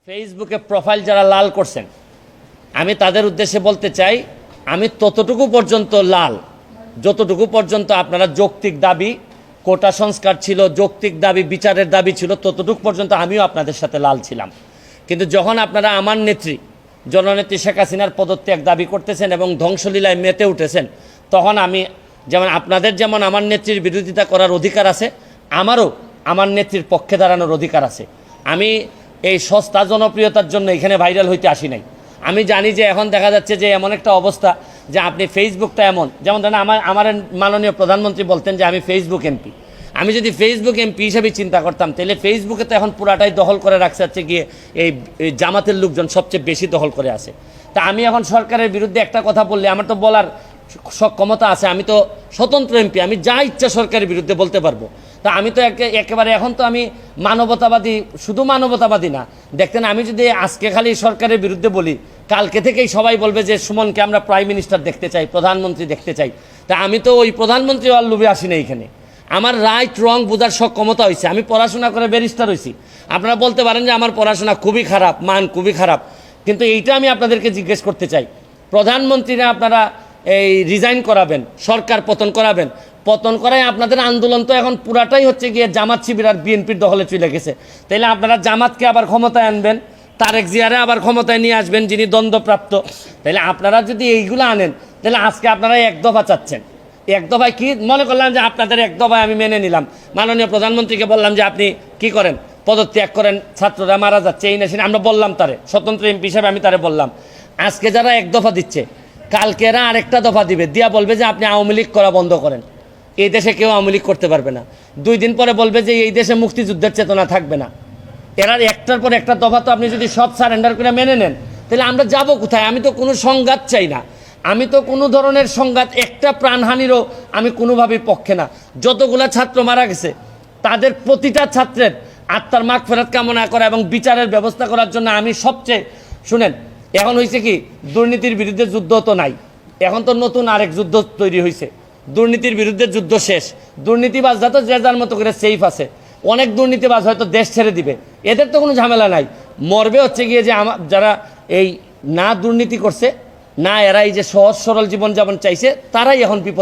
ফেসবুকে প্রোফাইল যারা লাল করছেন আমি তাদের উদ্দেশ্যে বলতে চাই আমি ততটুকু পর্যন্ত লাল যতটুকু পর্যন্ত আপনারা যৌক্তিক দাবি কোটা সংস্কার ছিল যৌক্তিক দাবি বিচারের দাবি ছিল ততটুকু পর্যন্ত আমিও আপনাদের সাথে লাল ছিলাম কিন্তু যখন আপনারা আমার নেত্রী জননেত্রী শেখ হাসিনার পদত্যাগ দাবি করতেছেন এবং ধ্বংসলীলায় মেতে উঠেছেন তখন আমি যেমন আপনাদের যেমন আমার নেত্রীর বিরোধিতা করার অধিকার আছে আমারও আমার নেত্রীর পক্ষে দাঁড়ানোর অধিকার আছে আমি এই সস্তা জনপ্রিয়তার জন্য এখানে ভাইরাল হইতে আসি নাই আমি জানি যে এখন দেখা যাচ্ছে যে এমন একটা অবস্থা যে আপনি ফেসবুকটা এমন যেমন ধরেন আমার মাননীয় প্রধানমন্ত্রী বলতেন যে আমি ফেসবুক এমপি আমি যদি ফেসবুক এমপি হিসেবে চিন্তা করতাম তাহলে ফেসবুকে তো এখন পুরাটাই দখল করে রাখছে হচ্ছে গিয়ে এই জামাতের লোকজন সবচেয়ে বেশি দখল করে আছে তা আমি এখন সরকারের বিরুদ্ধে একটা কথা বললে আমার তো বলার ক্ষমতা আছে আমি তো স্বতন্ত্র এমপি আমি যা ইচ্ছা সরকারের বিরুদ্ধে বলতে পারবো তা আমি তো একেবারে এখন তো আমি মানবতাবাদী শুধু মানবতাবাদী না দেখতেন আমি যদি আজকে খালি সরকারের বিরুদ্ধে বলি কালকে থেকেই সবাই বলবে যে সুমনকে আমরা প্রাইম মিনিস্টার দেখতে চাই প্রধানমন্ত্রী দেখতে চাই তা আমি তো ওই প্রধানমন্ত্রী আর লোভে আসি না এখানে আমার রাইট রং বোঝার ক্ষমতা হয়েছে আমি পড়াশোনা করে ব্যারিস্টার হয়েছি আপনারা বলতে পারেন যে আমার পড়াশোনা খুবই খারাপ মান খুবই খারাপ কিন্তু এইটা আমি আপনাদেরকে জিজ্ঞেস করতে চাই প্রধানমন্ত্রীরা আপনারা এই রিজাইন করাবেন সরকার পতন করাবেন পতন করায় আপনাদের আন্দোলন তো এখন পুরাটাই হচ্ছে গিয়ে জামাত শিবির আর বিএনপির দখলে চলে গেছে তাইলে আপনারা জামাতকে আবার ক্ষমতায় আনবেন তারেক জিয়ারে আবার ক্ষমতায় নিয়ে আসবেন যিনি দ্বন্দ্বপ্রাপ্ত তাইলে আপনারা যদি এইগুলো আনেন তাহলে আজকে আপনারা এক দফা চাচ্ছেন এক দফায় কি মনে করলাম যে আপনাদের এক দফায় আমি মেনে নিলাম মাননীয় প্রধানমন্ত্রীকে বললাম যে আপনি কি করেন পদত্যাগ করেন ছাত্ররা মারা যাচ্ছে এই নেশিন আমরা বললাম তারে স্বতন্ত্র এমপি হিসাবে আমি তারে বললাম আজকে যারা এক দফা দিচ্ছে কালকে এরা আরেকটা দফা দিবে দিয়া বলবে যে আপনি আওয়ামী লীগ করা বন্ধ করেন এই দেশে কেউ আওয়ামী লীগ করতে পারবে না 2 দিন পরে বলবে যে এই দেশে মুক্তিযুদ্ধের চেতনা থাকবে না এরা একটার পর একটা দফা তো আপনি যদি সব সারেন্ডার করে মেনে নেন তাহলে আমরা যাব কোথায় আমি তো কোনো সংঘাত চাই না আমি তো কোনো ধরনের সংঘাত একটা প্রাণহানিরও আমি কোনোভাবেই পক্ষে না যতগুলা ছাত্র মারা গেছে তাদের প্রতিটা ছাত্রের আত্মার মাগফিরাত কামনা করা এবং বিচারের ব্যবস্থা করার জন্য আমি সবচেয়ে শুনেন এখন হয়েছে কি দুর্নীতির বিরুদ্ধে যুদ্ধ তো নাই এখন তো নতুন আরেক যুদ্ধ তৈরি হয়েছে দুর্নীতির বিরুদ্ধে যুদ্ধ শেষ দুর্নীতিবাজরা তো যে যার মতো করে সেফ আছে অনেক দুর্নীতিবাজ হয়তো দেশ ছেড়ে দিবে এদের তো কোনো ঝামেলা নাই মরবে হচ্ছে গিয়ে যে যারা এই না দুর্নীতি করছে না এরা এই যে সহজ সরল জীবনযাপন চাইছে তারাই এখন বিপদ